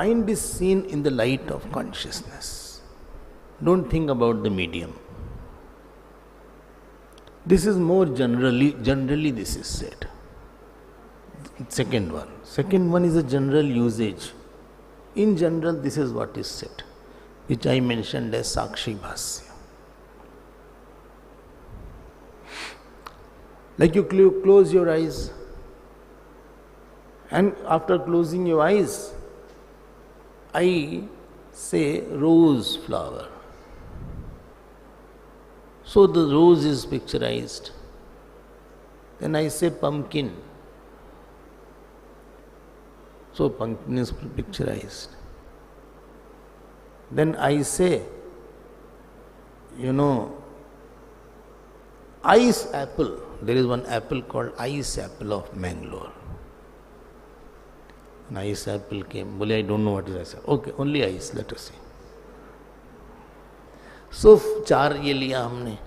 mind is seen in the light of consciousness. Don't think about the medium. This is more generally this is said. Second one is a general usage. In general, this is what is said, which I mentioned as Sakshi Bhasya. Like you close your eyes, and after closing your eyes, I say rose flower. So the rose is picturized. Then I say pumpkin. So pumpkin is picturized. Then I say, ice apple. There is one apple called ice apple of Mangalore. An ice apple came. Bole, I don't know what is ice apple. Okay, only ice, let us see. So, 4 ये लिया हमने.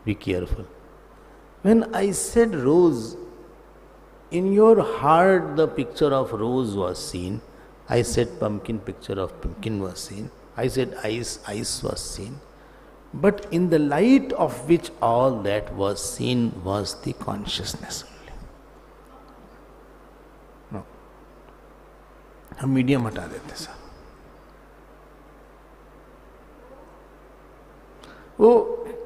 Be careful. When I said rose, in your heart the picture of rose was seen. I said pumpkin, picture of pumpkin was seen. I said ice was seen. But in the light of which all that was seen was the consciousness only. No. हम medium हटा देते sir. वो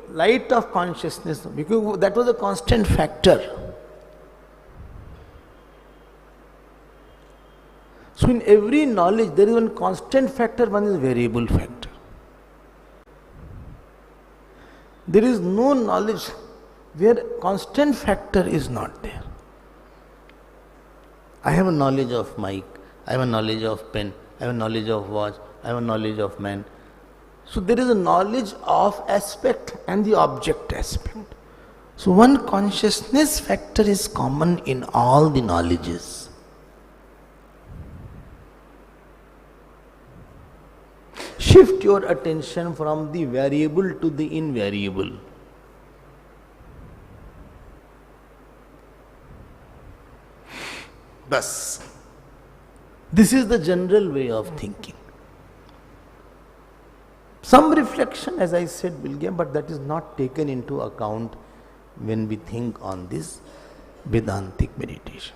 light of consciousness, because that was a constant factor. So in every knowledge there is one constant factor, one is variable factor. There is no knowledge where constant factor is not there. I have a knowledge of mic, I have a knowledge of pen, I have a knowledge of watch, I have a knowledge of man. So there is a knowledge of aspect and the object aspect. So one consciousness factor is common in all the knowledges. Shift your attention from the variable to the invariable. Thus, this is the general way of thinking. Some reflection, as I said, will give, but that is not taken into account when we think on this Vedantic meditation.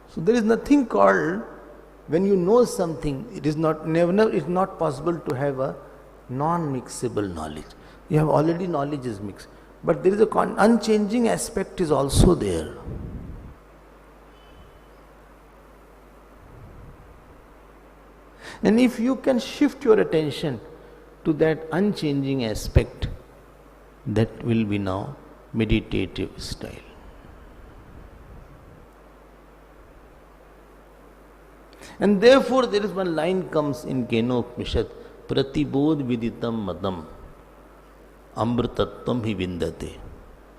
So there is nothing called, when you know something, it is not possible to have a non-mixable knowledge. You have already knowledge is mixed, but there is a unchanging aspect is also there. And if you can shift your attention to that unchanging aspect, that will be now meditative style. And therefore there is one line comes in Kenopanishad, Pratibodh viditam madam amrtatvam hi vindate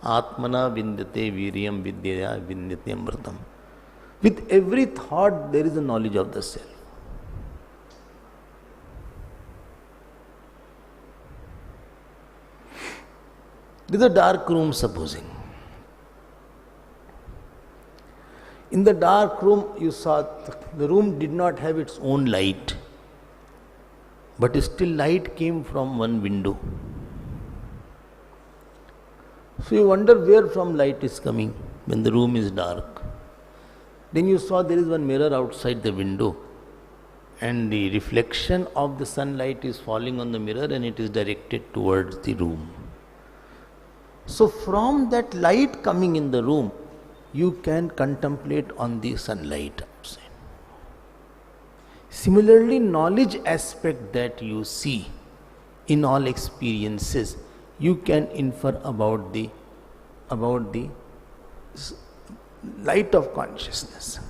atmana vindate viryam vidyaya vindate amritam. With every thought there is a knowledge of the self. There is a dark room, supposing. In the dark room, you saw the room did not have its own light, but still light came from one window. So you wonder where from light is coming when the room is dark. Then you saw there is one mirror outside the window, and the reflection of the sunlight is falling on the mirror and it is directed towards the room. So from that light coming in the room, you can contemplate on the sunlight outside. Similarly, knowledge aspect that you see in all experiences, you can infer about the light of consciousness.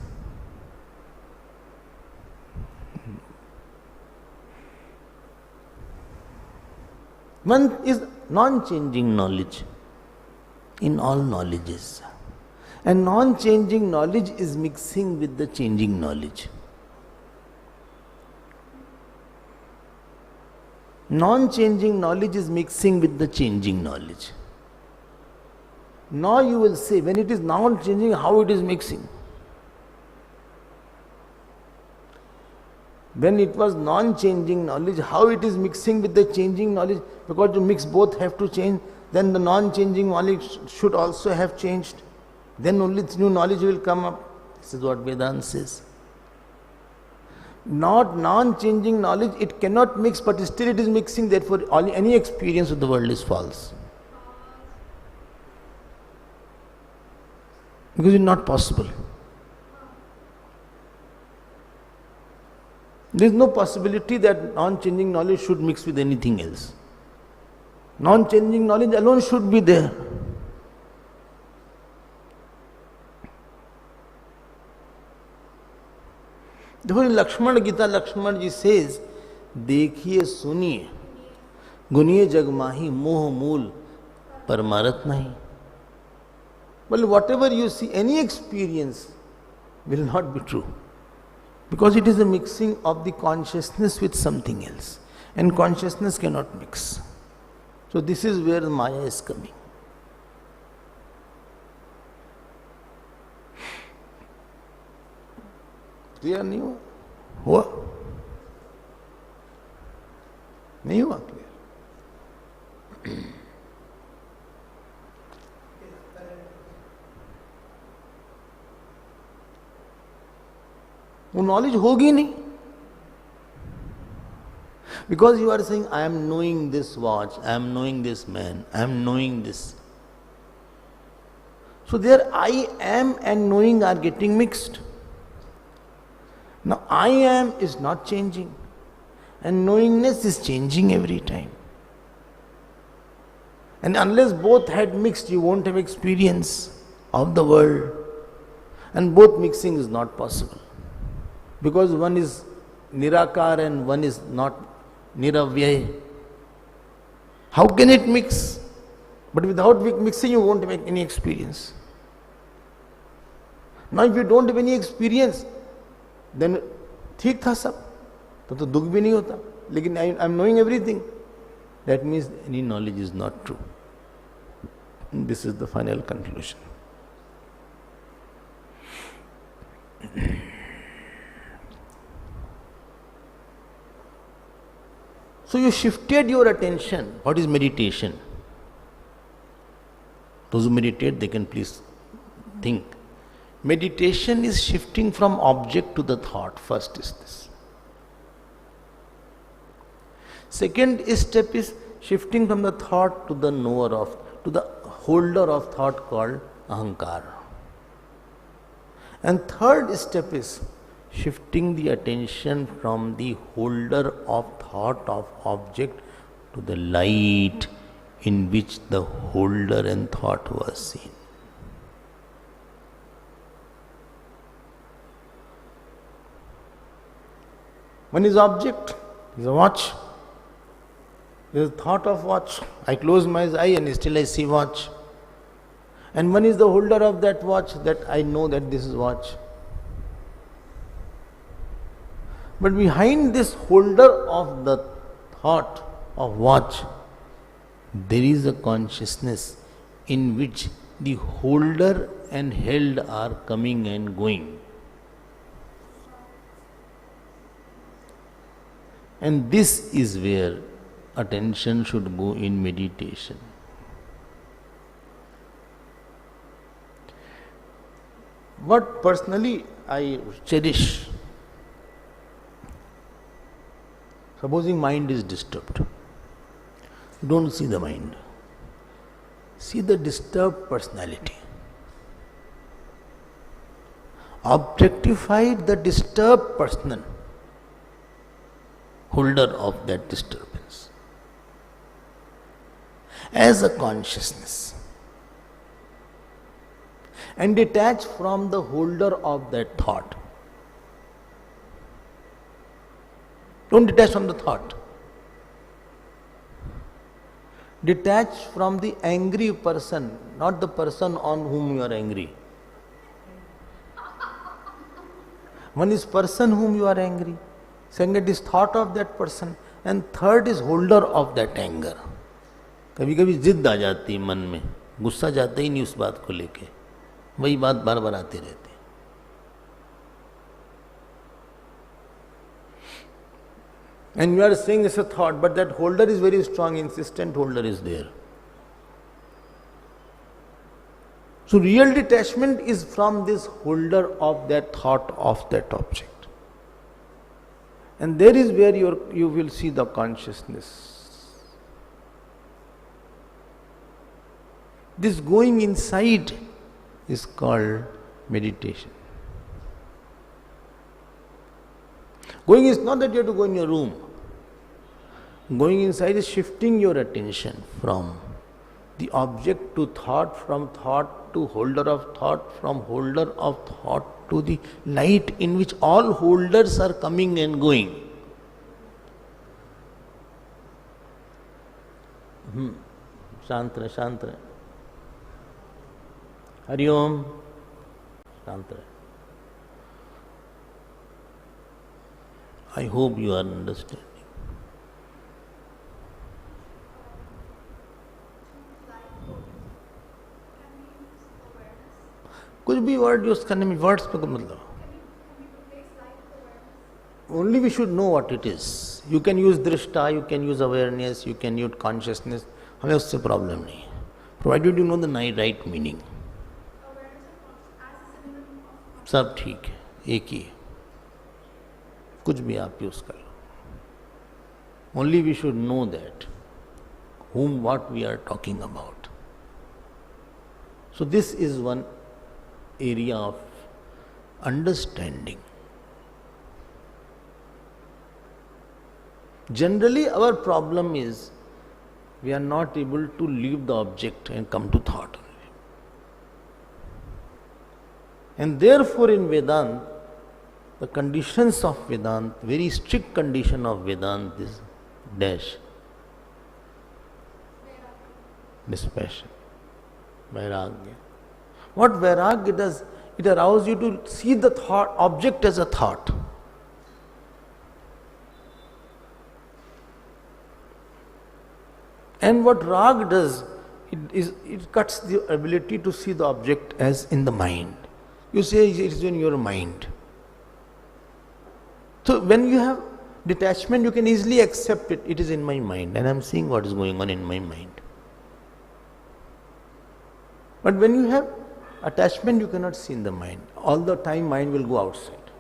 One is non-changing knowledge in all knowledges. And non-changing knowledge is mixing with the changing knowledge. Non-changing knowledge is mixing with the changing knowledge. Now you will say, when it is non-changing, how it is mixing. When it was non-changing knowledge, how it is mixing with the changing knowledge, because to mix both have to change, then the non-changing knowledge should also have changed. Then only new knowledge will come up. This is what Vedanta says. Not non-changing knowledge, it cannot mix, but still it is mixing, therefore any experience of the world is false. Because it is not possible. There is no possibility that non-changing knowledge should mix with anything else. Non-changing knowledge alone should be there. Therefore, in Lakshmana Gita, Lakshmana ji says, देखिए सुनिए गुनिए जगमाही मोह मूल परमारथ नहीं. Well, whatever you see, any experience will not be true. Because it is a mixing of the consciousness with something else. And consciousness cannot mix. So this is where Maya is coming. Clear नहीं हुआ? नहीं हुआ clear? वो knowledge होगी नहीं. Because you are saying, I am knowing this watch, I am knowing this man, I am knowing this. So there I am and knowing are getting mixed. Now I am is not changing and knowingness is changing every time. And unless both had mixed, you won't have experience of the world. And both mixing is not possible. Because one is Nirakar and one is not Niravyay. How can it mix? But without mixing you won't make any experience. Now if you don't have any experience, then ठीक था सब, तो दुख भी नहीं होता. लेकिन I am knowing everything. That means any knowledge is not true. This is the final conclusion. So you shifted your attention. What is meditation? Those who meditate, they can please think. Meditation is shifting from object to the thought. First is this. Second step is shifting from the thought to the knower of, to the holder of thought called ahankar. And third step is shifting the attention from the holder of thought of object to the light in which the holder and thought was seen. One is object, is a watch. There is thought of watch. I close my eye and still I see watch. And one is the holder of that watch, that I know that this is watch. But behind this holder of the thought of watch, there is a consciousness in which the holder and held are coming and going. And this is where attention should go in meditation. What personally I cherish, supposing mind is disturbed, don't see the mind, see the disturbed personality. Objectify the disturbed person, holder of that disturbance, as a consciousness, and detach from the holder of that thought. Don't detach from the thought. Detach from the angry person, not the person on whom you are angry. One is person whom you are angry. Second is thought of that person. And third is holder of that anger. कभी कभी जिद आ जाती है मन में गुस्सा जाता ही नहीं उस बात को लेके, वही बात बार बार आती रहती। And you are saying it's a thought, but that holder is very strong, insistent holder is there. So real detachment is from this holder of that thought, of that object. And there is where you will see the consciousness. This going inside is called meditation. Going is not that you have to go in your room. Going inside is shifting your attention from the object to thought, from thought to holder of thought, from holder of thought to the light in which all holders are coming and going. शांत रहे, शांत रहे। हरिओम, शांत रहे। I hope you are understanding. कुछ भी word use करने में वर्ड्स पे कोई मतलब, only we should know what it is. You can use दृष्टा, you can use awareness, you can use consciousness, हमें उससे प्रॉब्लम नहीं है, provided you know the right meaning. सब ठीक है, एक ही है, कुछ भी आप यूज कर लो। Only we should know that whom what we are talking about. So this is one area of understanding. Generally our problem is we are not able to leave the object and come to thought only. And therefore in Vedanta, the conditions of Vedanta, very strict condition of Vedanta is dash. Dispassion, Vairagya. What Vairagya does, it allows you to see the thought, object as a thought. And what Rag does, it cuts the ability to see the object as in the mind. You say it is in your mind. So when you have detachment, you can easily accept it. It is in my mind and I am seeing what is going on in my mind. But when you have attachment, you cannot see in the mind. All the time mind will go outside.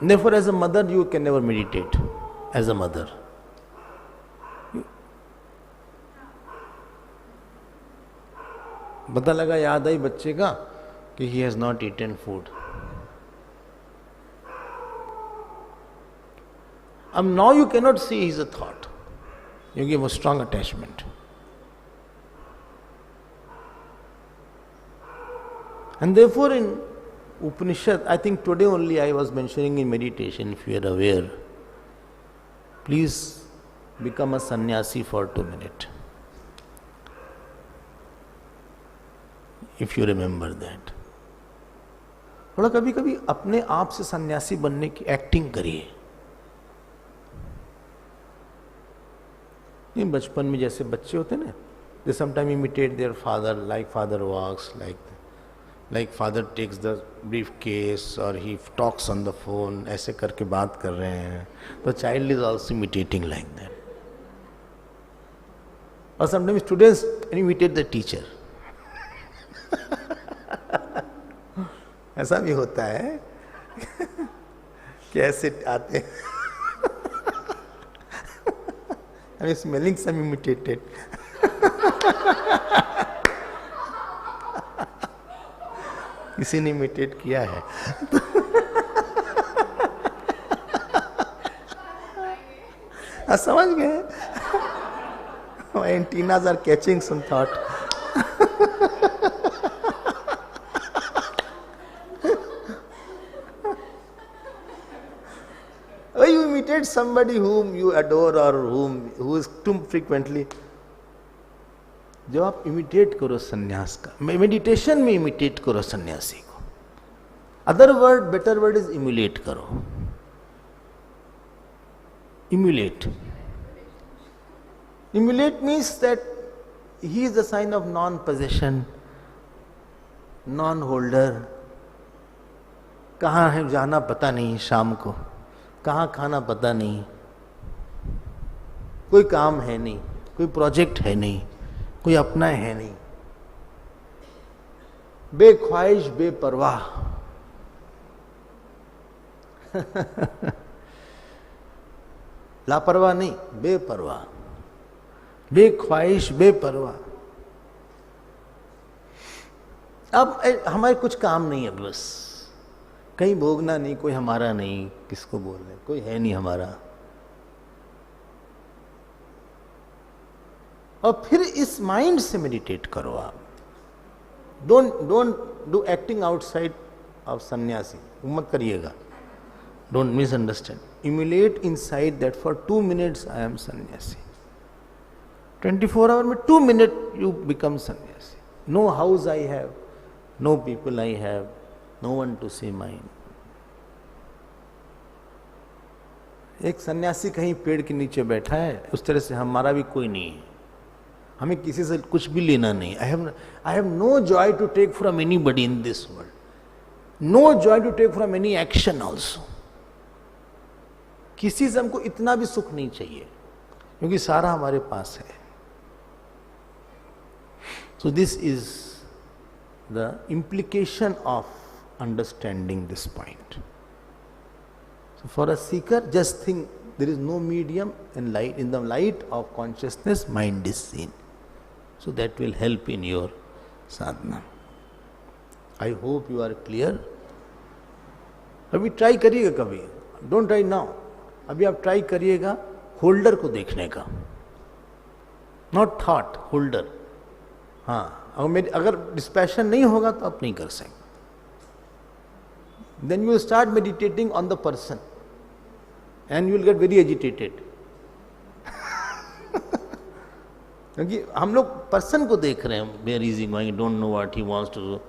Therefore as a mother you can never meditate as a mother. पता लगा, याद आई बच्चे का कि he has not eaten food. Now you cannot see he is a thought. You give a strong attachment. And therefore in Upanishad, I think today only I was mentioning in meditation, if you are aware, please become a sannyasi for 2 minutes. If you remember that. थोड़ा कभी कभी अपने आप से सन्यासी बनने की acting करिए। ये बचपन में जैसे बच्चे होते ना, they sometimes imitate their father, like father walks, like father takes the briefcase or he talks on the phone, ऐसे करके बात कर रहे हैं, तो child is also imitating like that. Or sometimes students imitate the teacher. ऐसा भी होता है कैसे आते हैं I am smelling some imitated. किसी ने इमिटेट किया है समझ गए? My antennas are catching some thought. Or you imitate somebody whom you adore or who is too frequently. जब आप इमिटेट करो सन्यास का, मेडिटेशन में इमिटेट करो सन्यासी को. Other word, better word is emulate करो. Emulate. Emulate means that he is the sign of non-possession, non-holder. कहाँ है जाना पता नहीं, शाम को कहाँ खाना पता नहीं, कोई काम है नहीं, कोई प्रोजेक्ट है नहीं, कोई अपना है नहीं, बेख्वाहिश बेपरवाह। लापरवाह नहीं, बेपरवाह, बेख्वाहिश बेपरवाह। अब हमारे कुछ काम नहीं है, बस कहीं भोगना नहीं, कोई हमारा नहीं, किसको बोल रहे, कोई है नहीं हमारा। और फिर इस माइंड से मेडिटेट करो आप। Don't do acting outside of sannyasi, मत करिएगा, don't misunderstand. Emulate inside that for 2 minutes I am sannyasi. 24 hours में 2 minutes you become sannyasi. No house I have, no people I have, no one to see mind. एक सन्यासी कहीं पेड़ के नीचे बैठा है, उस तरह से हमारा भी कोई नहीं है, हमें किसी से कुछ भी लेना नहीं। I have no joy to take from anybody in this world, no joy to take from any action also. किसी से हमको इतना भी सुख नहीं चाहिए, क्योंकि सारा हमारे पास है। सो this is the implication of understanding this point. So for a seeker, just think there is no medium and light. In the light of consciousness, mind is seen. So that will help in your sadhana. I hope you are clear. अभी try करिएगा, कभी don't try now, अभी आप try करिएगा holder को देखने का, not thought, holder. हाँ, अगर डिस्पैशन नहीं होगा तो आप नहीं कर सकते। Then you start meditating on the person and you will get very agitated. क्योंकि हम लोग पर्सन को देख रहे हैं, where is he going, don't know what he wants to do,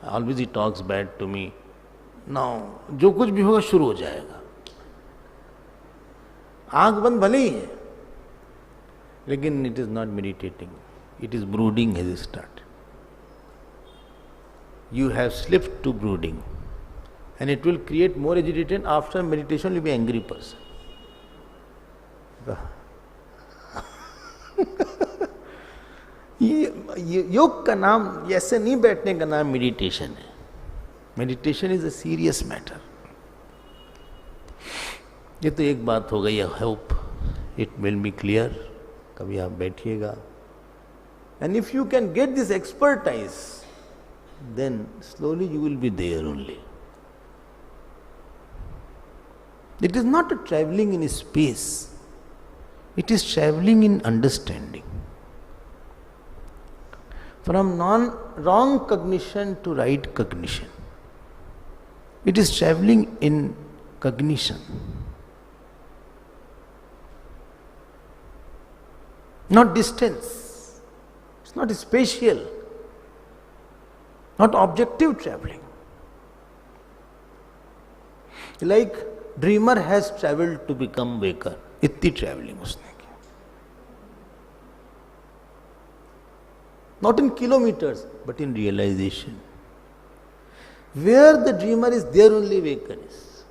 always he talks bad to me. Now जो कुछ भी होगा शुरू हो जाएगा। आंख बंद भले ही है, लेकिन it is not meditating, it is brooding has started. You have slipped to brooding, and it will create more agitation. After meditation, you will be angry person. ये योग का नाम, ऐसे नहीं बैठने का नाम मेडिटेशन है। Meditation is a serious matter. ये तो एक बात हो गई। I hope it will be clear. कभी आप बैठिएगा, and if you can get this expertise, then slowly you will be there only. It is not a traveling in space, it is traveling in understanding. From wrong cognition to right cognition, it is traveling in cognition, not distance, not spatial, not objective traveling. Like dreamer has traveled to become waker, इतनी traveling उसने की। Not in kilometers, but in realization. Where the dreamer is, there only waker is.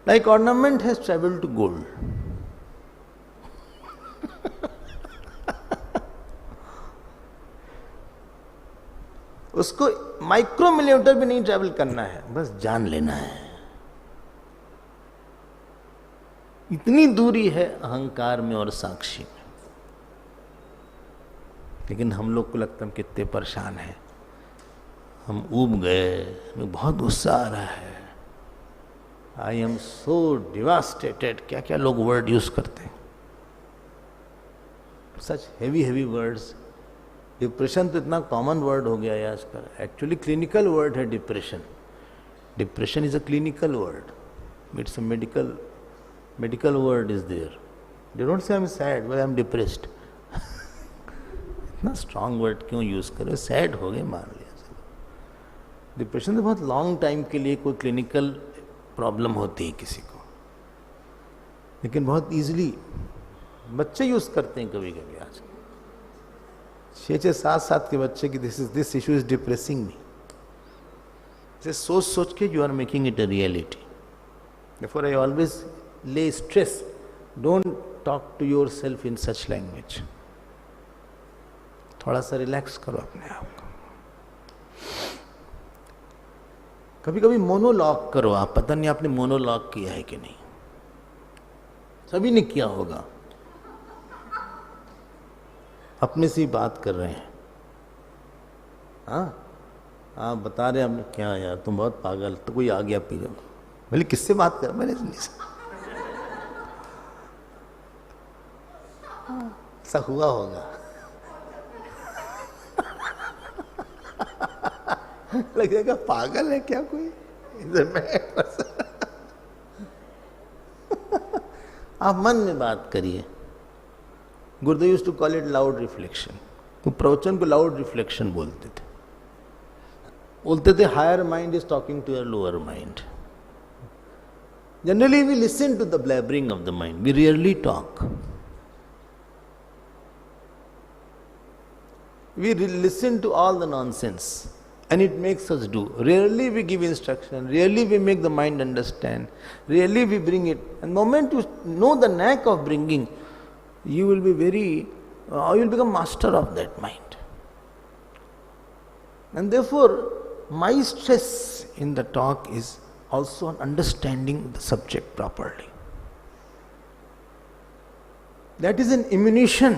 Like ornament has traveled to gold. उसको micro millimetre भी नहीं travel करना है, बस जान लेना है। इतनी दूरी है अहंकार में और साक्षी में। लेकिन हम लोग को लगता है हम कितने परेशान हैं, हम ऊब गए, हमें बहुत गुस्सा आ रहा है, आई एम सो डिवास्टेटेड, क्या क्या लोग वर्ड यूज करते हैं, सच हेवी वर्ड्स। डिप्रेशन तो इतना कॉमन वर्ड हो गया है आजकल। एक्चुअली क्लिनिकल वर्ड है depression. Depression is a clinical word, it's a medical word is there. They don't say I am sad, I am depressed. इतना स्ट्रांग वर्ड क्यों use करें? सैड हो गए मान लिया, चलो। डिप्रेशन तो बहुत लॉन्ग टाइम के लिए कोई क्लिनिकल प्रॉब्लम होती है किसी को, लेकिन बहुत ईजिली बच्चे यूज करते हैं कभी कभी आज 6-7 के बच्चे की this issue is depressing me, से सोच सोच के you are making it a reality. Therefore I always lay stress, don't talk to yourself in such language. थोड़ा सा रिलैक्स करो अपने आप को, कभी कभी मोनोलॉग करो आप, पता नहीं आपने मोनोलॉग किया है कि नहीं, सभी ने किया होगा, अपने से ही बात कर रहे हैं। हाँ आप बता रहे हमने क्या यार तुम बहुत पागल, तो कोई आ गया पी जाओ, बोले किससे बात कर, मैंने ऐसा हुआ होगा लगेगा पागल है क्या कोई आप मन में बात करिए। Gurudev used to call it loud reflection, वो प्रवचन को लाउड रिफ्लेक्शन बोलते थे higher mind is talking to your lower mind. Generally, we listen to the blabbering of the mind. We rarely talk. We listen to all the nonsense and it makes us do. Rarely we give instruction. Rarely we make the mind understand. Rarely we bring it. And the moment you know the knack of bringing, you will be you will become master of that mind. And therefore, my stress in the talk is also on understanding the subject properly. That is an ammunition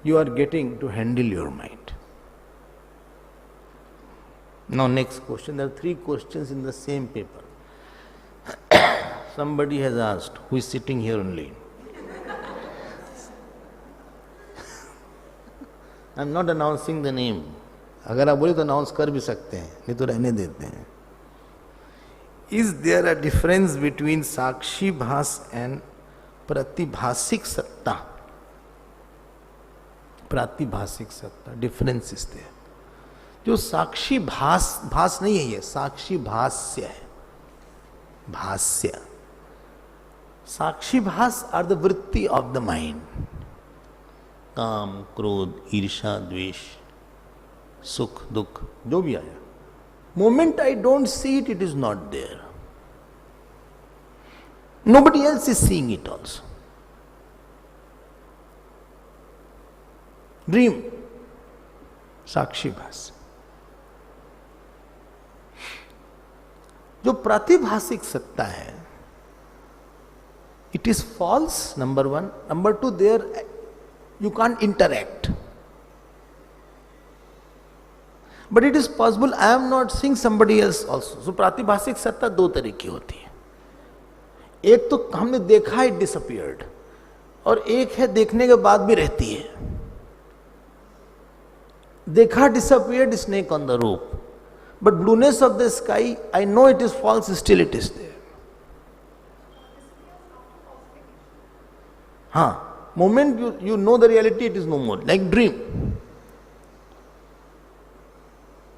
you are getting to handle your mind. Now next question, there are 3 questions in the same paper. Somebody has asked, who is sitting here only. I am not announcing the name. अगर आप बोले तो announce कर भी सकते हैं, नहीं तो रहने देते हैं। Is there a difference between Sakshi Bhasa and प्रतिभासिक सत्ता? प्रातिभासिक सत्ता, डिफरेंस इज देयर। जो साक्षी भास नहीं है, ये साक्षी भाष्य है, भाष्य। साक्षी भास आर द वृत्ति ऑफ द माइंड, काम, क्रोध, ईर्षा, द्वेष, सुख, दुख, जो भी आया, moment I don't see it, it is not there. Nobody else is seeing it also. Dream, साक्षी भास। जो प्रातिभासिक सत्ता है, it is false, number 1. Number 2, there you can't interact. But it is possible I am not seeing somebody else also. So प्रातिभासिक सत्ता 2 तरह की होती है। एक तो हमने देखा है डिसअपियर्ड, और एक है देखने के बाद भी रहती है। देखा disappeared, snake on the rope, but blueness of the sky I know it is false, still it is there. हाँ, moment you know the reality, it is no more, like dream.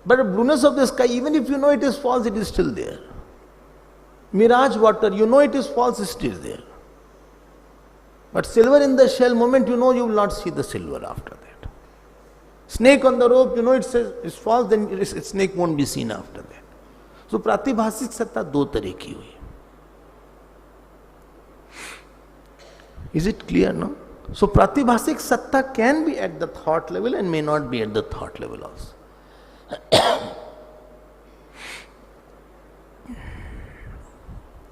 But the blueness of the sky, even if you know it is false, it is still there. Mirage water, you know it is false, it is still there. But silver in the shell, moment you know, you will not see the silver after that. Snake on the rope, you know it's false, then snake won't be seen after that. So प्रातिभासिक सत्ता 2 तरह की हुई। Is it clear, no? So प्रातिभासिक सत्ता can be at the thought level and may not be at the thought level also.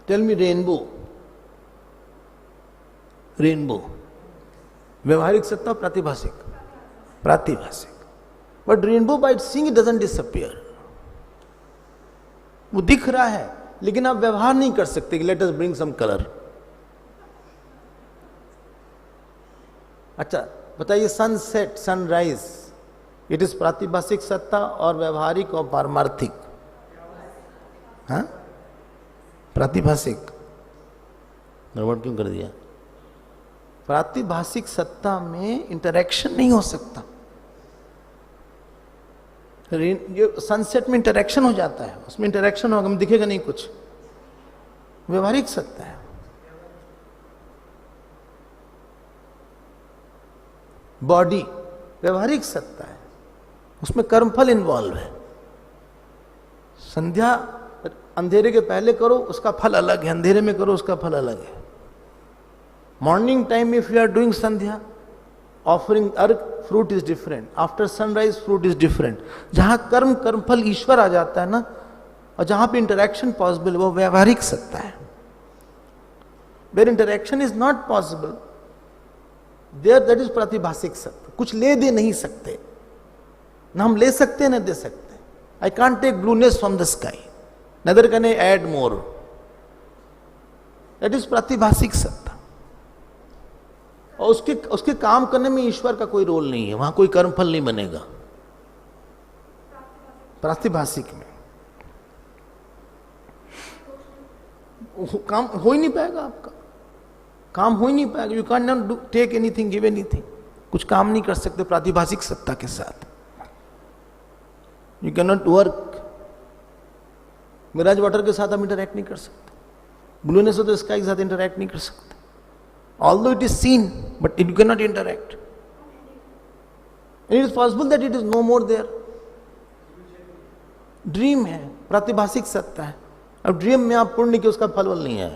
Tell me rainbow. Rainbow. व्यवहारिक सत्ता, प्रातिभासिक? प्रातिभासिक. But rainbow by seeing it doesn't disappear. वो दिख रहा है, लेकिन आप व्यवहार नहीं कर सकते कि let us bring some color. अच्छा बताइए, सनसेट, सनराइज, इट इज प्रातिभासिक सत्ता और व्यवहारिक और पारमार्थिक? हाँ, प्रातिभासिक। गड़बड़ क्यों कर दिया? प्रातिभासिक सत्ता में इंटरेक्शन नहीं हो सकता। ये सनसेट में इंटरेक्शन हो जाता है, उसमें इंटरेक्शन होगा, हमें दिखेगा नहीं कुछ। व्यवहारिक सत्ता है, बॉडी व्यवहारिक सत्ता है, उसमें कर्मफल इन्वॉल्व है। संध्या अंधेरे के पहले करो उसका फल अलग है, अंधेरे में करो उसका फल अलग है। Morning time if you are doing संध्या, ऑफरिंग अर्घ, fruit is different. After sunrise fruit is different. जहां कर्मफल ईश्वर आ जाता है ना, और जहां पे इंटरेक्शन पॉसिबल, वो व्यवहारिक सत्ता है। Where interaction is not possible, there that is प्रातिभाषिक सत्ता। कुछ ले दे नहीं सकते, ना हम ले सकते ना दे सकते। I can't take blueness from the sky, neither can I add more. That is प्रातिभाषिक सत्ता। और उसके काम करने में ईश्वर का कोई रोल नहीं है, वहां कोई कर्मफल नहीं बनेगा प्रातिभाषिक में। काम हो ही नहीं पाएगा, आपका काम हो ही नहीं पाएगा। You cannot take anything, give anything. कुछ काम नहीं कर सकते प्रातिभाषिक सत्ता के साथ। You cannot work. Mirage water के साथ हम इंटरैक्ट नहीं कर सकते, ब्लूनेस ऑफ द स्काई के साथ इंटरैक्ट नहीं कर सकते। Although it is seen, but you cannot interact. And it is possible that it is no more there. Dream है, प्रातिभाषिक सत्ता है। अब ड्रीम में आप पुण्य की उसका फल नहीं है।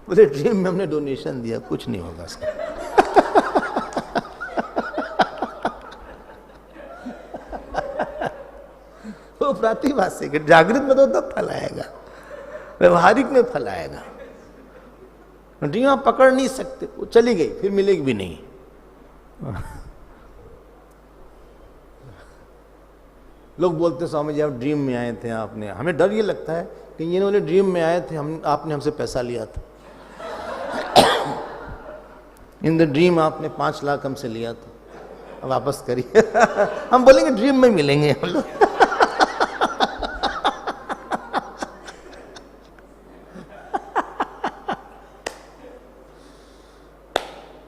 बोले ड्रीम में हमने डोनेशन दिया, कुछ नहीं होगा उसका। वो प्रातिभाषिक है, जागृत में तो तब फल आएगा, व्यवहारिक में फल आएगा। ड्रीम आप पकड़ नहीं सकते, वो चली गई फिर मिलेगी भी नहीं। लोग बोलते स्वामी जी आप ड्रीम में आए थे, आपने, हमें डर ये लगता है कि ये वाले ड्रीम में आए थे, आपने हमसे पैसा लिया था। इन द ड्रीम आपने 5 लाख हमसे लिया था, अब वापस करिए। हम बोलेंगे ड्रीम में मिलेंगे हम लोग।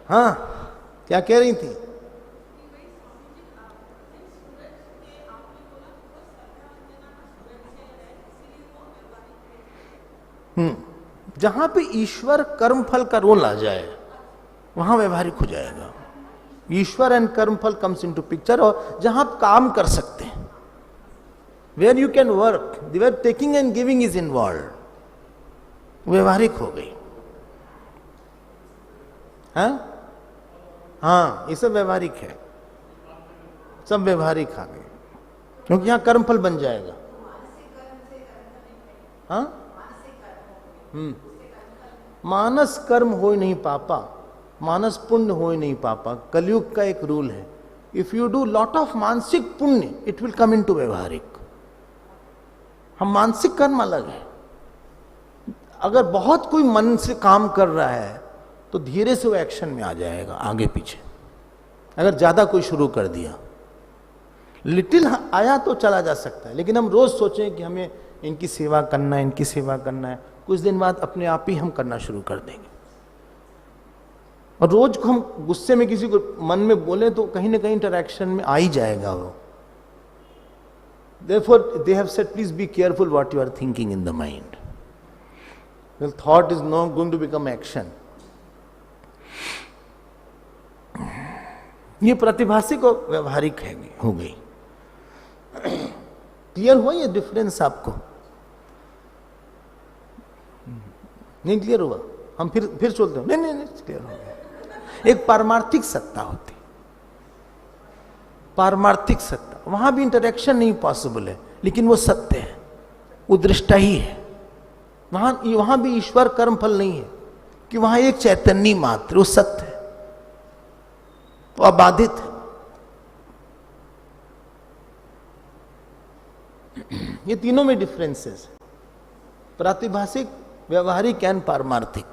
हाँ, क्या कह रही थी? जहां पे ईश्वर कर्मफल का रोल आ जाए वहां व्यवहारिक हो जाएगा। Ishwar and karmaphal comes into picture. और जहां आप काम कर सकते हैं, where you can work, where taking and giving is involve, व्यवहारिक हो गई। हाँ, ये सब व्यवहारिक है, सब व्यवहारिक आ गए, क्योंकि यहां कर्मफल बन जाएगा। हाँ, मानस कर्म हो ही नहीं पापा, मानस पुण्य हो ही नहीं पापा। कलयुग का एक रूल है, if you do lot of मानसिक पुण्य इट विल कम इनटू व्यवहारिक। हम मानसिक कर्म अलग है। अगर बहुत कोई मन से काम कर रहा है तो धीरे से वो एक्शन में आ जाएगा, आगे पीछे। अगर ज्यादा कोई शुरू कर दिया, लिटिल आया तो चला जा सकता है, लेकिन हम रोज सोचें कि हमें इनकी सेवा करना है, इनकी सेवा करना है, कुछ दिन बाद अपने आप ही हम करना शुरू कर देंगे। और रोज को हम गुस्से में किसी को मन में बोले तो कहीं ना कहीं इंटरैक्शन में आ ही जाएगा वो। Therefore, they have said, please be careful what you are thinking in the mind. Well, thought is not going to become action. ये प्रातिभाषिक और व्यवहारिक है, हो गई। क्लियर हुआ ये डिफरेंस आपको? नहीं क्लियर हुआ? हम फिर चलते हैं। नहीं क्लियर हो गया। एक पारमार्थिक सत्ता होती, पारमार्थिक सत्ता, वहां भी इंटरेक्शन नहीं पॉसिबल है, लेकिन वो सत्य है, वो दृष्टा ही है। वहां भी ईश्वर कर्म फल नहीं है, कि वहां एक चैतन्य मात्र, वो सत्य है, वो अबाधित है। ये तीनों में डिफरेंसेस, प्रातिभाषिक, व्यवहारिक एंड पारमार्थिक।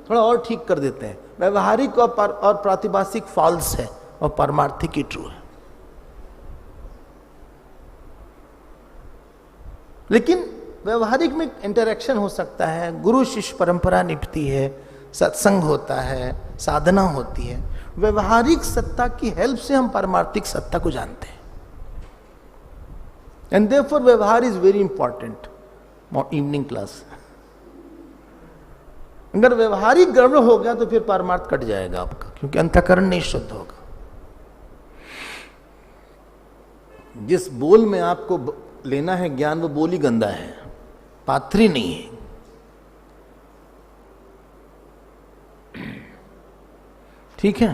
थोड़ा और ठीक कर देते हैं, व्यवहारिक और प्रातिभाषिक फॉल्स है और पारमार्थिक ही ट्रू है। लेकिन व्यवहारिक में इंटरेक्शन हो सकता है, गुरु शिष्य परंपरा निपटती है, सत्संग होता है, साधना होती है। व्यवहारिक सत्ता की हेल्प से हम पारमार्थिक सत्ता को जानते हैं। एंड देयरफॉर व्यवहार is very important. Evening class अगर व्यवहारिक गड़बड़ हो गया तो फिर पारमार्थ कट जाएगा आपका, क्योंकि अंतःकरण नहीं शुद्ध होगा। जिस बोल में आपको लेना है ज्ञान, वो बोल ही गंदा है, पात्री नहीं है। ठीक है।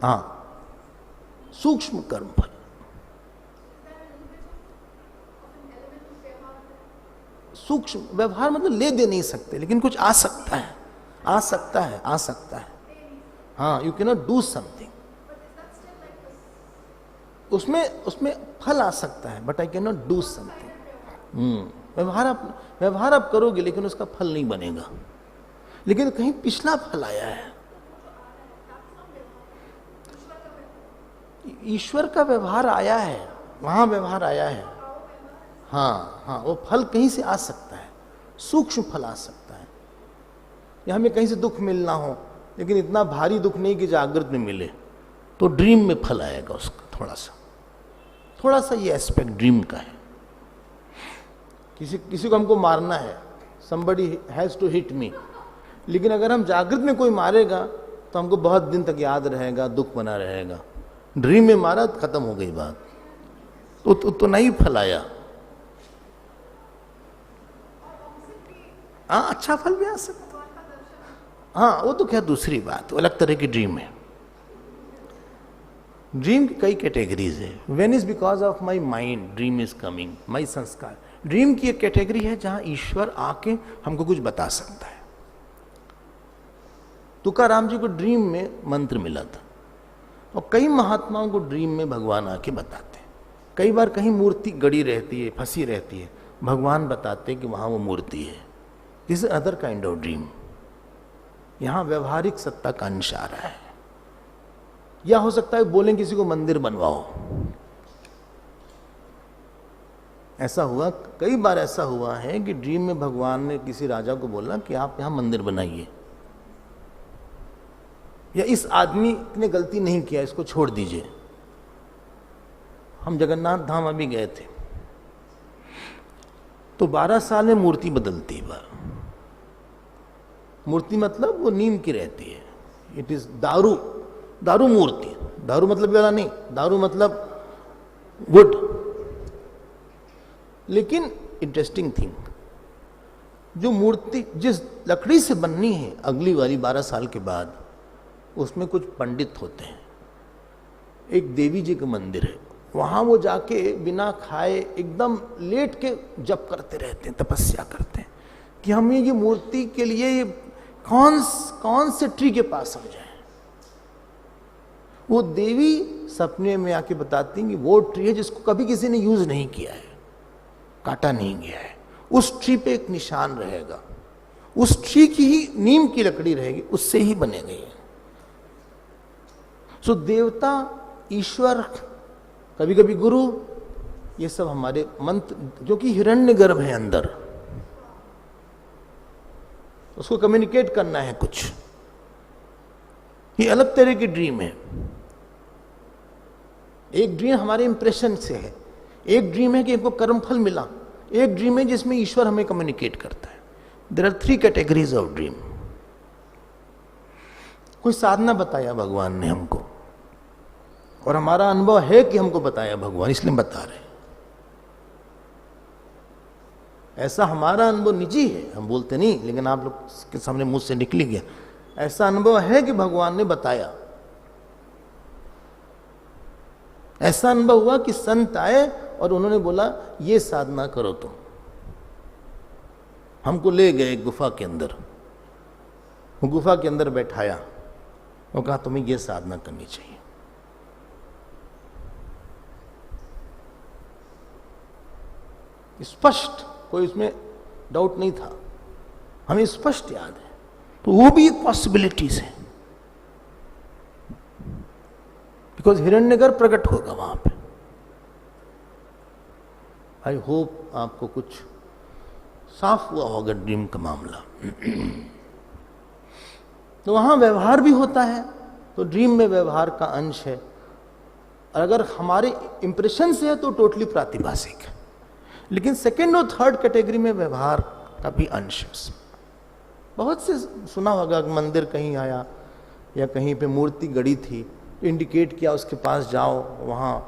हाँ, सूक्ष्म कर्म फल। सूक्ष्म व्यवहार मतलब ले दे नहीं सकते, लेकिन कुछ आ सकता है, आ सकता है, आ सकता है। हाँ, you can not do something, उसमें फल आ सकता है, but I can not do something. व्यवहार आप करोगे लेकिन उसका फल नहीं बनेगा, लेकिन कहीं पिछला फल आया है। ईश्वर का व्यवहार आया है, वहां व्यवहार आया है। हाँ हाँ, वो फल कहीं से आ सकता है, सूक्ष्म फल आ सकता है, या हमें कहीं से दुख मिलना हो, लेकिन इतना भारी दुख नहीं कि जागृत में मिले, तो ड्रीम में फल आएगा उसका। थोड़ा सा ये एस्पेक्ट ड्रीम का है। किसी को हमको मारना है, somebody has to hit me, लेकिन अगर हम जागृत में कोई मारेगा तो हमको बहुत दिन तक याद रहेगा, दुख बना रहेगा। ड्रीम में मारा, खत्म हो गई बात, तो नहीं फल आया। हाँ, अच्छा फल भी आ सकता है। हाँ, वो तो क्या दूसरी बात, वो अलग तरह की ड्रीम है। ड्रीम की कई कैटेगरीज है। When is because of my mind dream is coming, my संस्कार। ड्रीम की एक कैटेगरी है जहां ईश्वर आके हमको कुछ बता सकता है। तुकाराम जी को ड्रीम में मंत्र मिला था, और कई महात्माओं को ड्रीम में भगवान आके बताते हैं। कई बार कहीं मूर्ति गड़ी रहती है, फंसी रहती है, भगवान बताते हैं कि वहां वो मूर्ति है। This is other kind of dream. यहां व्यवहारिक सत्ता का अंश आ रहा है। या हो सकता है बोलें किसी को मंदिर बनवाओ। ऐसा हुआ, कई बार ऐसा हुआ है कि ड्रीम में भगवान ने किसी राजा को बोला कि आप यहां मंदिर बनाइए, या इस आदमी ने गलती नहीं किया, इसको छोड़ दीजिए। हम जगन्नाथ धाम अभी गए थे, तो 12 साल में मूर्ति बदलती है। मूर्ति मतलब वो नीम की रहती है। इट इज दारू मूर्ति। दारू मतलब वाला नहीं, दारू मतलब गुड। लेकिन इंटरेस्टिंग थिंग, जो मूर्ति जिस लकड़ी से बननी है अगली वाली 12 साल के बाद, उसमें कुछ पंडित होते हैं। एक देवी जी का मंदिर है, वहां वो जाके बिना खाए एकदम लेट के जप करते रहते हैं, तपस्या करते हैं कि हमें ये मूर्ति के लिए कौन से ट्री के पास हम जाएं। वो देवी सपने में आके बताती हैं कि वो ट्री है जिसको कभी किसी ने यूज नहीं किया है, काटा नहीं गया है। उस ट्री पे एक निशान रहेगा, उस ट्री की ही नीम की लकड़ी रहेगी, उससे ही बनेगा ये। सो देवता, ईश्वर, कभी कभी गुरु, ये सब हमारे मंत्र, जो कि हिरण्यगर्भ है अंदर, उसको कम्युनिकेट करना है कुछ। ये अलग तरह की ड्रीम है। एक ड्रीम हमारे इंप्रेशन से है, एक ड्रीम है कि हमको कर्मफल मिला, एक ड्रीम है जिसमें ईश्वर हमें कम्युनिकेट करता है। There are 3 categories of dream. कोई साधना बताया भगवान ने हमको, और हमारा अनुभव है कि हमको बताया भगवान, इसलिए बता रहे हैं। ऐसा हमारा अनुभव निजी है, हम बोलते नहीं, लेकिन आप लोग के सामने मुंह से निकली गया। ऐसा अनुभव है कि भगवान ने बताया। ऐसा अनुभव हुआ कि संत आए और उन्होंने बोला ये साधना करो तुम। हमको ले गए गुफा के अंदर, वो गुफा के अंदर बैठाया, वो कहा तुम्हें ये साधना करनी चाहिए। स्पष्ट, कोई उसमें डाउट नहीं था, हमें स्पष्ट याद है। तो वो भी एक पॉसिबिलिटीज है, बिकॉज हिरण्यगर्भ प्रकट होगा वहां पे। आई होप आपको कुछ साफ हुआ होगा ड्रीम का मामला। तो वहां व्यवहार भी होता है, तो ड्रीम में व्यवहार का अंश है। और अगर हमारे इंप्रेशन से है तो टोटली प्रातिभाषिक है। लेकिन सेकेंड और थर्ड कैटेगरी में व्यवहार का भी अंश है। बहुत से सुना होगा मंदिर कहीं आया या कहीं पे मूर्ति गड़ी थी, इंडिकेट किया उसके पास जाओ वहां,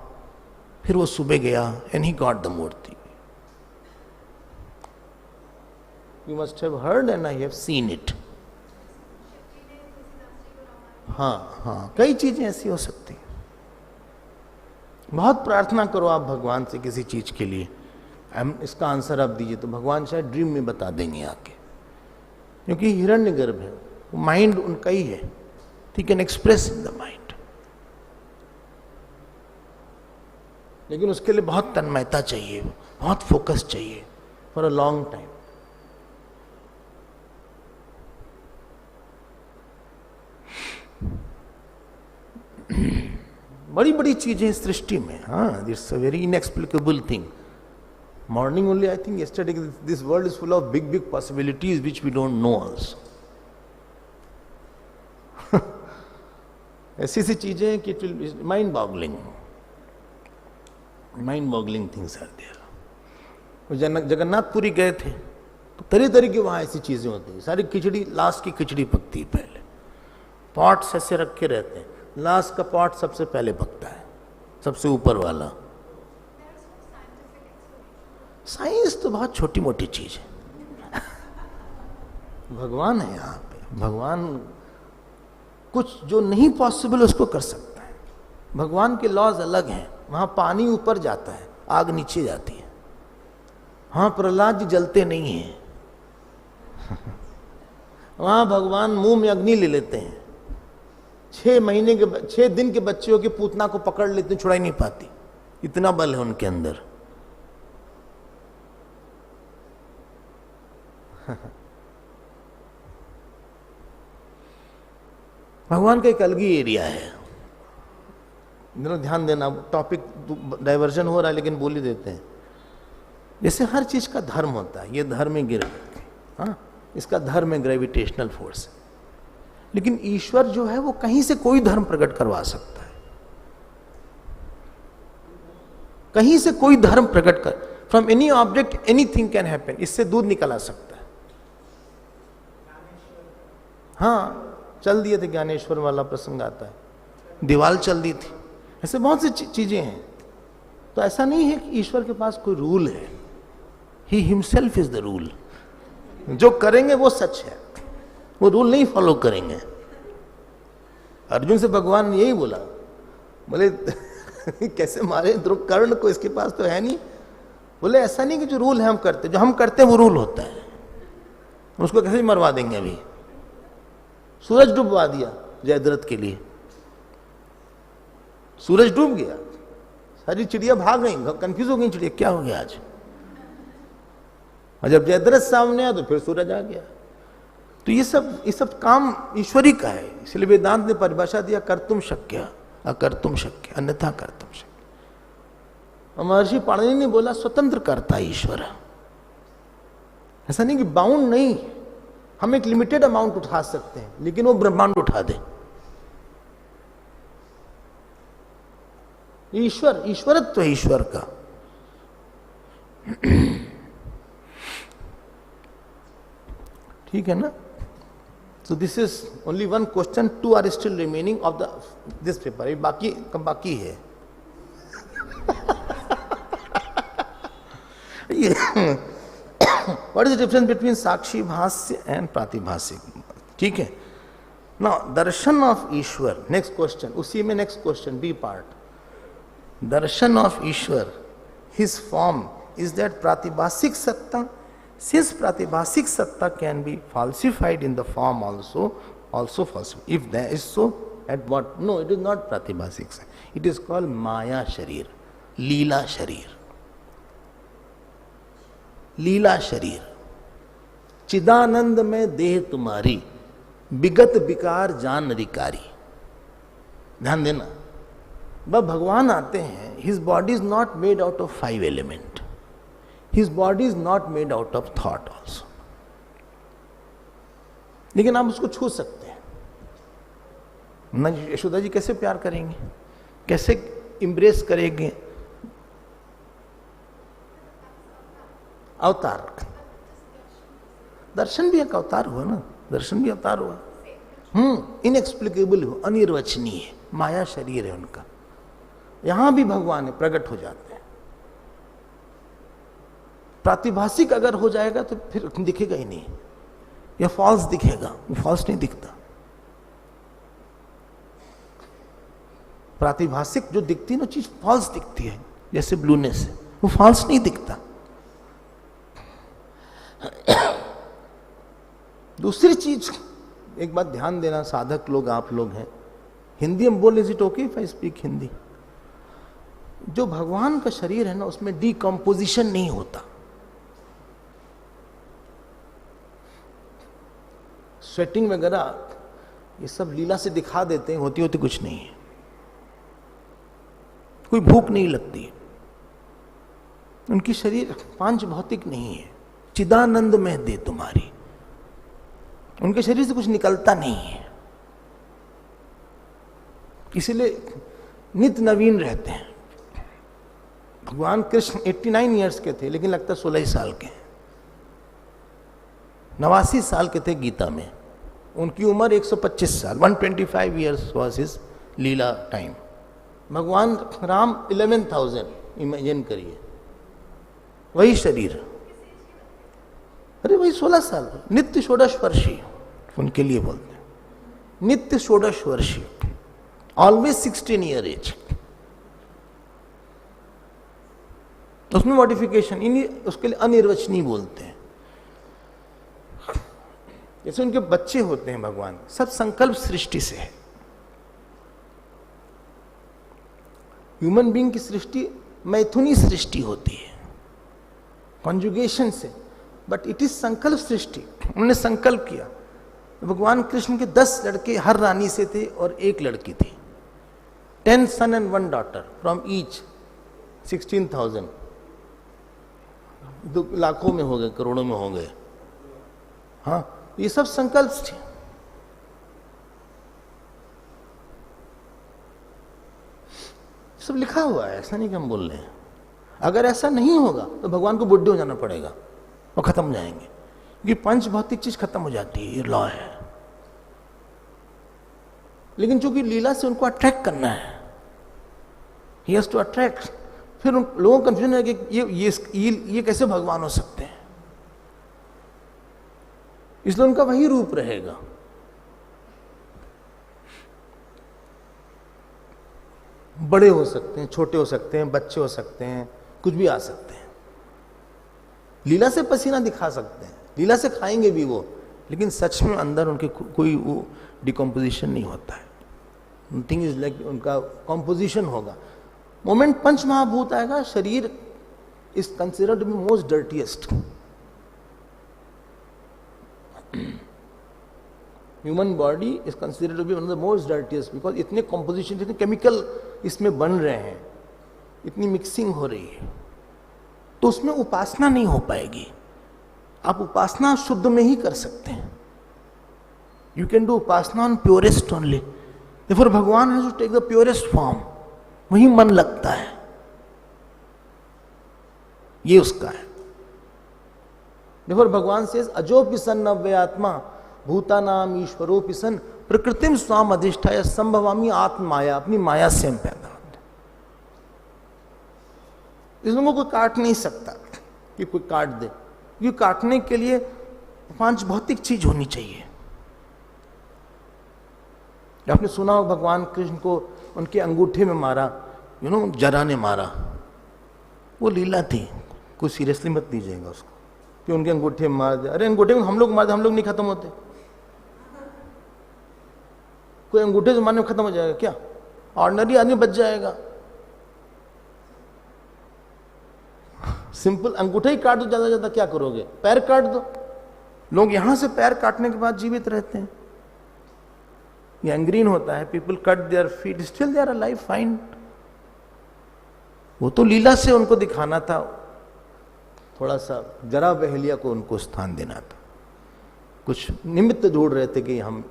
फिर वो सुबह गया and he got the murti. You must have heard and I have seen it. हाँ हाँ, कई चीजें ऐसी हो सकती। बहुत प्रार्थना करो आप भगवान से किसी चीज के लिए, हम इसका आंसर आप दीजिए, तो भगवान शायद ड्रीम में बता देंगे आके, क्योंकि हिरण्यगर्भ है, माइंड उनका ही है, he can express in the mind. लेकिन उसके लिए बहुत तन्मयता चाहिए, बहुत फोकस चाहिए फॉर अ लॉन्ग टाइम। बड़ी बड़ी चीजें इस सृष्टि में, हाँ, it's a very inexplicable thing. Morning only I think yesterday, this world is full of big big possibilities which we don't know also. ऐसी ऐसी चीजें हैं कि it will mind boggling things are there. Jagannath Puri गए थे तो तरह तरह की वहां ऐसी चीजें होती हैं। सारी खिचड़ी, लास्ट की खिचड़ी पकती है पहले, पॉट्स ऐसे रखे रहते हैं, लास्ट का पॉट सबसे पहले पकता है, सबसे ऊपर वाला। साइंस तो बहुत छोटी मोटी चीज है। भगवान है यहाँ पे, भगवान कुछ जो नहीं पॉसिबल उसको कर सकता है। भगवान के लॉज अलग हैं। वहां पानी ऊपर जाता है, आग नीचे जाती है। वहां प्रहलाद जी जलते नहीं हैं। वहां भगवान मुंह में अग्नि ले लेते हैं। 6 दिन के बच्चों के पूतना को पकड़ लेते, छुड़ा ही नहीं पाती, इतना बल है उनके अंदर। भगवान का एक अलग ही एरिया है। जरा ध्यान देना, टॉपिक डाइवर्जन हो रहा है लेकिन बोल ही देते हैं। जैसे हर चीज का धर्म होता है, ये धर्म है हाँ, इसका धर्म है ग्रेविटेशनल फोर्स, लेकिन ईश्वर जो है वो कहीं से कोई धर्म प्रकट करवा सकता है। कहीं से कोई धर्म प्रकट कर, from any object anything can happen. इससे दूध निकल आ सकता है। हाँ, चल दिए थे, ज्ञानेश्वर वाला प्रसंग आता है, दीवार चल दी थी। ऐसे बहुत सी चीजें हैं। तो ऐसा नहीं है कि ईश्वर के पास कोई रूल है। He himself is the rule. जो करेंगे वो सच है, वो रूल नहीं फॉलो करेंगे। अर्जुन से भगवान ने यही बोला, बोले कैसे मारे ध्रुव कर्ण को, इसके पास तो है नहीं। बोले ऐसा नहीं कि जो रूल है हम करते, जो हम करते हैं वो रूल होता है, उसको कैसे मरवा देंगे। अभी सूरज डूबवा दिया जयद्रथ के लिए, सूरज डूब गया, सारी चिड़िया भाग गई, कंफ्यूज हो गई चिड़िया, क्या हो गया आज। और जब जयद्रथ सामने आया तो फिर सूरज आ गया। तो ये सब काम ईश्वरी का है। इसलिए वेदांत ने परिभाषा दिया, कर्तुम शक्य अकर्तुम शक्य अन्यथा कर्तुम शक्य। महर्षि पाणिनि ने बोला स्वतंत्र करता ईश्वर। ऐसा नहीं कि बाउंड नहीं, हम एक लिमिटेड अमाउंट उठा सकते हैं, लेकिन वो ब्रह्मांड उठा दे। ईश्वरत्व है ईश्वर का। ठीक है ना। So this is only one question, 2 are still remaining of this paper. बाकी है। What is the difference between साक्षी भाष्य एंड प्रातिभाषिक? ठीक है ना। दर्शन ऑफ ईश्वर, नेक्स्ट क्वेश्चन, उसी में नेक्स्ट क्वेश्चन बी पार्ट। दर्शन ऑफ ईश्वर, हिज फॉर्म इज दैट प्रातिभाषिक सत्ता। Since प्रातिभाषिक सत्ता can be falsified in the form also falsified. If that is so, at what? No, it is not प्रातिभाषिक. It is called माया शरीर, लीला शरीर। लीला शरीर, चिदानंद में देह तुम्हारी, विगत विकार जान अधिकारी। ध्यान देना, वह भगवान आते हैं, his body is not made out of 5 element, his body is not made out of thought also. लेकिन आप उसको छू सकते हैं ना। यशोदा जी कैसे प्यार करेंगे, कैसे इम्ब्रेस करेंगे। अवतार, दर्शन भी एक अवतार हुआ ना, दर्शन भी अवतार हुआ। इनएक्सप्लिकेबल हो, अनिर्वचनीय, माया शरीर है उनका। यहां भी भगवान है, प्रकट हो जाते हैं। प्रातिभाषिक अगर हो जाएगा तो फिर दिखेगा ही नहीं, या फॉल्स दिखेगा, वो फॉल्स नहीं दिखता। प्रातिभाषिक जो दिखती है ना चीज, फॉल्स दिखती है, जैसे ब्लूनेस है, वो फॉल्स नहीं दिखता। दूसरी चीज, एक बात ध्यान देना, साधक लोग आप लोग हैं, हिंदी में बोल, is it okay if I speak Hindi? जो भगवान का शरीर है ना, उसमें डिकम्पोजिशन नहीं होता। स्वेटिंग वगैरह ये सब लीला से दिखा देते हैं, होती होती कुछ नहीं है। कोई भूख नहीं लगती, उनकी शरीर पांच भौतिक नहीं है, चिदानंद में दे तुम्हारी, उनके शरीर से कुछ निकलता नहीं है, इसीलिए नित्य नवीन रहते हैं। भगवान कृष्ण 89 इयर्स के थे, लेकिन लगता 16 ही साल के। 89 साल के थे गीता में, उनकी उम्र 125 साल, 125 years was his Leela time. भगवान राम 11,000, इमेजिन करिए, वही शरीर, अरे वही 16 साल, नित्य षोडशवर्षी उनके लिए बोलते हैं, नित्य षोडशवर्षी, ऑलवेज 16 ईयर एज। उसमें मॉडिफिकेशन, उसके लिए अनिर्वचनीय बोलते हैं। जैसे उनके बच्चे होते हैं भगवान, सब संकल्प सृष्टि से है। ह्यूमन बीइंग की सृष्टि मैथुनी सृष्टि होती है, कॉन्जुगेशन से, बट इट इज संकल्प सृष्टि। उन्होंने संकल्प किया। भगवान कृष्ण के 10 लड़के हर रानी से थे और एक लड़की थी। 10 सन एंड 1 डॉटर फ्रॉम ईच, 16,000, लाखों में हो गए, करोड़ों में हो गए। हाँ, ये सब संकल्प थे। सब लिखा हुआ है, ऐसा नहीं कि हम बोल रहे हैं। अगर ऐसा नहीं होगा तो भगवान को बुढ़े हो जाना पड़ेगा और खत्म हो जाएंगे, क्योंकि पंच भौतिक चीज खत्म हो जाती है, ये लॉ है। लेकिन चूंकि लीला से उनको अट्रैक्ट करना है, ही हैज टू अट्रैक्ट। फिर उन लोगों को कंफ्यूजन है कि ये कैसे भगवान हो सकते हैं, इसलिए उनका वही रूप रहेगा। बड़े हो सकते हैं, छोटे हो सकते हैं, बच्चे हो सकते हैं, कुछ भी आ सकते हैं। लीला से पसीना दिखा सकते हैं, लीला से खाएंगे भी वो, लेकिन सच में अंदर उनके कोई वो डिकम्पोजिशन नहीं होता है। थिंग इज लाइक उनका कॉम्पोजिशन होगा। मोमेंट पंच महाभूत आएगा, sharir is considered to be most dirtiest. Human body is considered to be one of the most dirtiest, because इतने कॉम्पोजिशन, इतने केमिकल इसमें बन रहे हैं, इतनी मिक्सिंग हो रही है, तो उसमें उपासना नहीं हो पाएगी। आप उपासना शुद्ध में ही कर सकते हैं। यू कैन डू उपासना ऑन प्योरेस्ट ओनली। देयरफॉर भगवान has to take the purest form, वही मन लगता है, ये उसका है। देयरफॉर भगवान से अजोपि सन् नव्य आत्मा भूतानाम ईश्वरोपि सन् प्रकृतिम स्वाम अधिष्ठाय संभवामी आत्म माया, अपनी माया से हम पैदा होते। इस लोगों को काट नहीं सकता कि कोई काट दे, क्योंकि काटने के लिए 5 भौतिक चीज होनी चाहिए। आपने सुना हो भगवान कृष्ण को उनके अंगूठे में मारा, जरा ने मारा, वो लीला थी, कोई सीरियसली मत लीजिएगा उसको कि उनके अंगूठे में मार दे। अरे अंगूठे में हम लोग मारते, हम लोग नहीं खत्म होते। कोई अंगूठे से मारने में खत्म हो जाएगा क्या? ऑर्डिनरी आदमी बच जाएगा। सिंपल अंगूठा ही काट दो, ज्यादा ज्यादा क्या करोगे? पैर काट दो। लोग यहां से पैर काटने के बाद जीवित रहते हैं। गैंग्रीन होता है, people cut their feet, still they are alive, fine. वो तो लीला से उनको दिखाना था, थोड़ा सा जरा बहलिया को उनको स्थान देना था। कुछ निमित्त ढूंढ रहे थे कि हम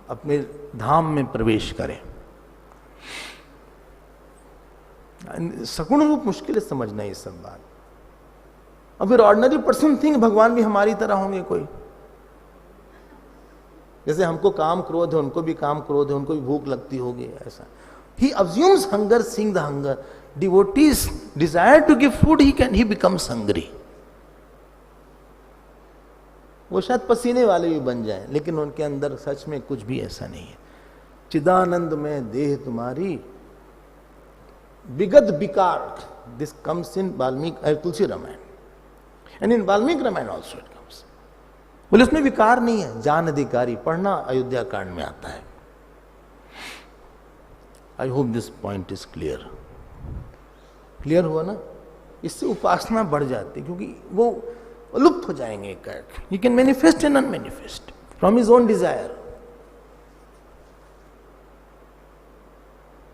अपने धाम में प्रवेश करें। सगुण रूप मुश्किल है समझना ये सब बात। और फिर ऑर्डिनरी पर्सन थिंक भगवान भी हमारी तरह होंगे कोई, जैसे हमको काम क्रोध है उनको भी काम क्रोध है, उनको भी भूख लगती होगी, ऐसा। He assumes hunger seeing the hunger, devotees desire to give food, he becomes hungry. वो शायद पसीने वाले भी बन जाएं, लेकिन उनके अंदर सच में कुछ भी ऐसा नहीं है। चिदानंद में देह तुम्हारी विगत विकार, this comes in Valmiki Tulsi Ramayan and in Valmiki Ramayan also it comes. बोले उसमें विकार नहीं है, जान अधिकारी, पढ़ना अयोध्या कांड में आता है। आई hope this point is clear. Clear हुआ ना? इससे उपासना बढ़ जाती, क्योंकि वो लुप्त हो जाएंगे। You can manifest and unmanifest from his own desire.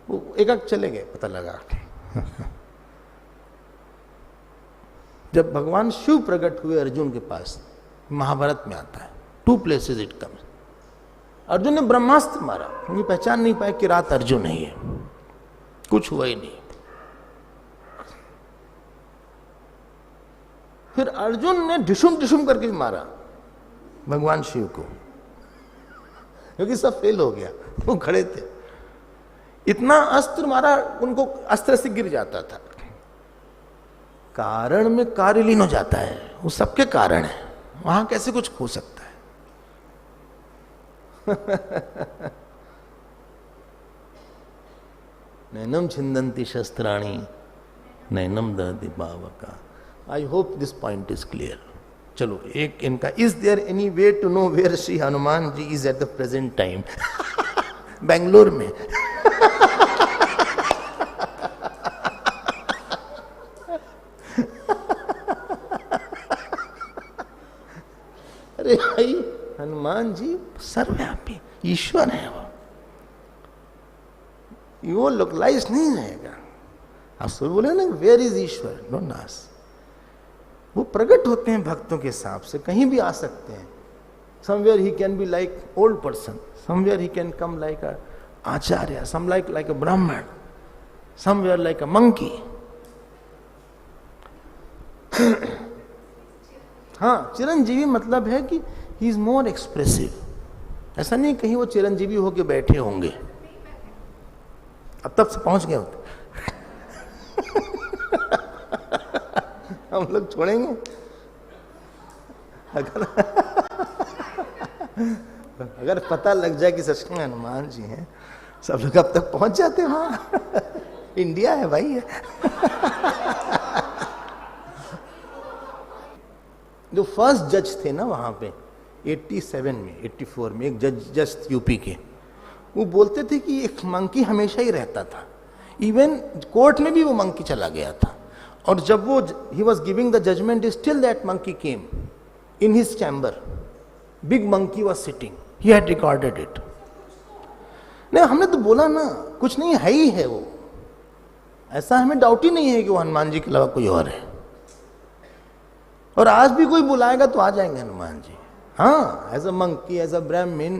वो एक चले गए, पता लगा जब भगवान शिव प्रकट हुए अर्जुन के पास, महाभारत में आता है, 2 places इट कम्स। अर्जुन ने ब्रह्मास्त्र मारा, क्योंकि पहचान नहीं पाए कि रात अर्जुन नहीं है, कुछ हुआ ही नहीं। फिर अर्जुन ने ढिशुम ढिशुम करके मारा भगवान शिव को, क्योंकि सब फेल हो गया, वो खड़े थे। इतना अस्त्र मारा, उनको अस्त्र से गिर जाता था। कारण में कार्य लीन हो जाता है, वो सबके कारण है, वहां कैसे कुछ हो सकता है? नैनम छिंदंती शस्त्राणी नैनम दहति पावका। I hope this point is clear. चलो एक इनका, is there any way to know where Shri Hanuman ji is at the present time? Bangalore में। अरे भाई, हनुमान जी सर्वव्यापी ईश्वर है, वो लोकलाइज नहीं रहेगा। आप सब बोले ना, where is Ishwar, don't ask. वो प्रकट होते हैं भक्तों के हिसाब से, कहीं भी आ सकते हैं। Somewhere he can be like old person, somewhere he can come like a acharya, some like a Brahmin, somewhere like a monkey. हाँ, चिरंजीवी मतलब है कि ही इज मोर एक्सप्रेसिव। ऐसा नहीं कहीं वो चिरंजीवी होके बैठे होंगे, अब तक से पहुंच गए होते। हम लोग छोड़ेंगे अगर पता लग जाए कि सच में हनुमान जी हैं, सब लोग अब तक पहुंच जाते हैं वहां। इंडिया है भाई। जो फर्स्ट जज थे ना वहां पे 87 में 84 में, एक जज यूपी के, वो बोलते थे कि एक मंकी हमेशा ही रहता था। इवन कोर्ट में भी वो मंकी चला गया था, और जब वो he was giving the judgement, still that monkey came in his chamber, big monkey was sitting, he had recorded it. नहीं, हमने तो बोला ना, कुछ नहीं है ही है वो, ऐसा हमें डाउट ही नहीं है कि वो हनुमान जी के अलावा कोई और है। और आज भी कोई बुलाएगा तो आ जाएंगे हनुमान जी। हाँ, as a monkey, as a Brahmin,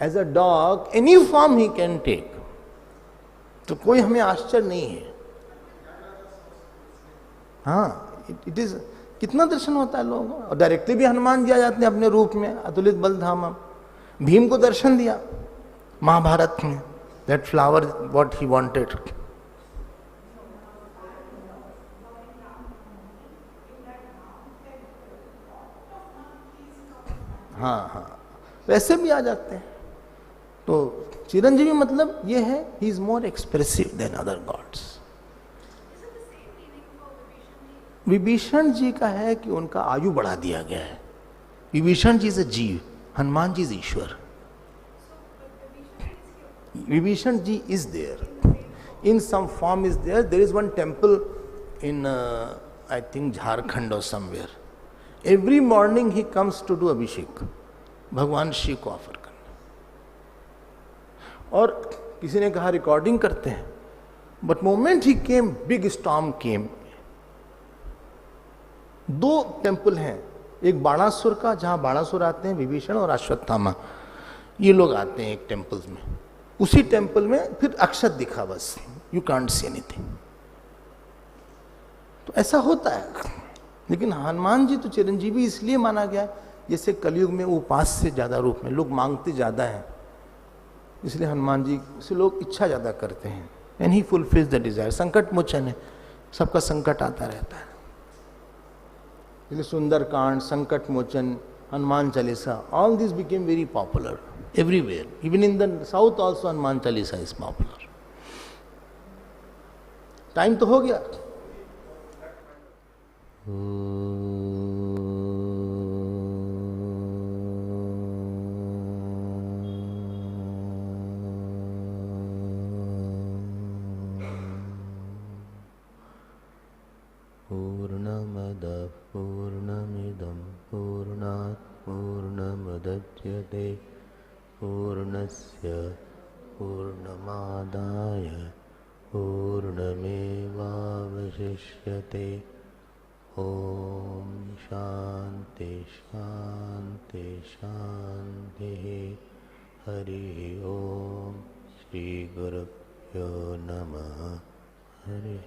as a dog, any form he can take, तो कोई हमें आश्चर्य नहीं है। हाँ, इट इज, कितना दर्शन होता है लोगों को, और डायरेक्टली भी हनुमान जी आ जाते हैं अपने रूप में, अतुलित बलधामा। भीम को दर्शन दिया महाभारत में, that flower what he wanted. हाँ हाँ, वैसे भी आ जाते हैं। तो चिरंजीवी मतलब ये है, he is more expressive than other gods. Vibhishan ji का है कि उनका आयु बढ़ा दिया गया है। विभीषण जी इज अ जीव, हनुमान जी इज ईश्वर। Vibhishan ji is there in some form, is there. There is one temple in I think Jharkhand और somewhere. Every morning he comes to do अभिषेक, भगवान शिव को ऑफर करना। और किसी ने कहा रिकॉर्डिंग करते हैं, but moment he came, big storm came. 2 temple हैं, एक बाणासुर का, जहां बाणासुर आते हैं, विभीषण और अश्वत्थामा, ये लोग आते हैं एक टेम्पल में। उसी टेम्पल में फिर अक्षत दिखा, बस, यू कांट सी एनीथिंग। तो ऐसा होता है, लेकिन हनुमान जी तो चिरंजीवी इसलिए माना गया है, जैसे कलयुग में उपास से ज्यादा रूप में लोग मांगते ज्यादा हैं, इसलिए हनुमान जी से लोग इच्छा ज्यादा करते हैं। And he fulfils the desire, संकट मोचन है, सबका संकट आता रहता है। इसलिए Sundar Kand, Sankat Mochan, Hanuman Chalisa, all this became very popular everywhere, even in the south also Hanuman Chalisa is popular. Time तो हो गया। पूर्णमदः पूर्णमिदं पूर्णात् पूर्णमुदच्यते पूर्णस्य पूर्णमादाय पूर्णमेवावशिष्यते। ओम शांति शांति शांति। हरि ओम। श्री गुरुभ्यो नमः। हरि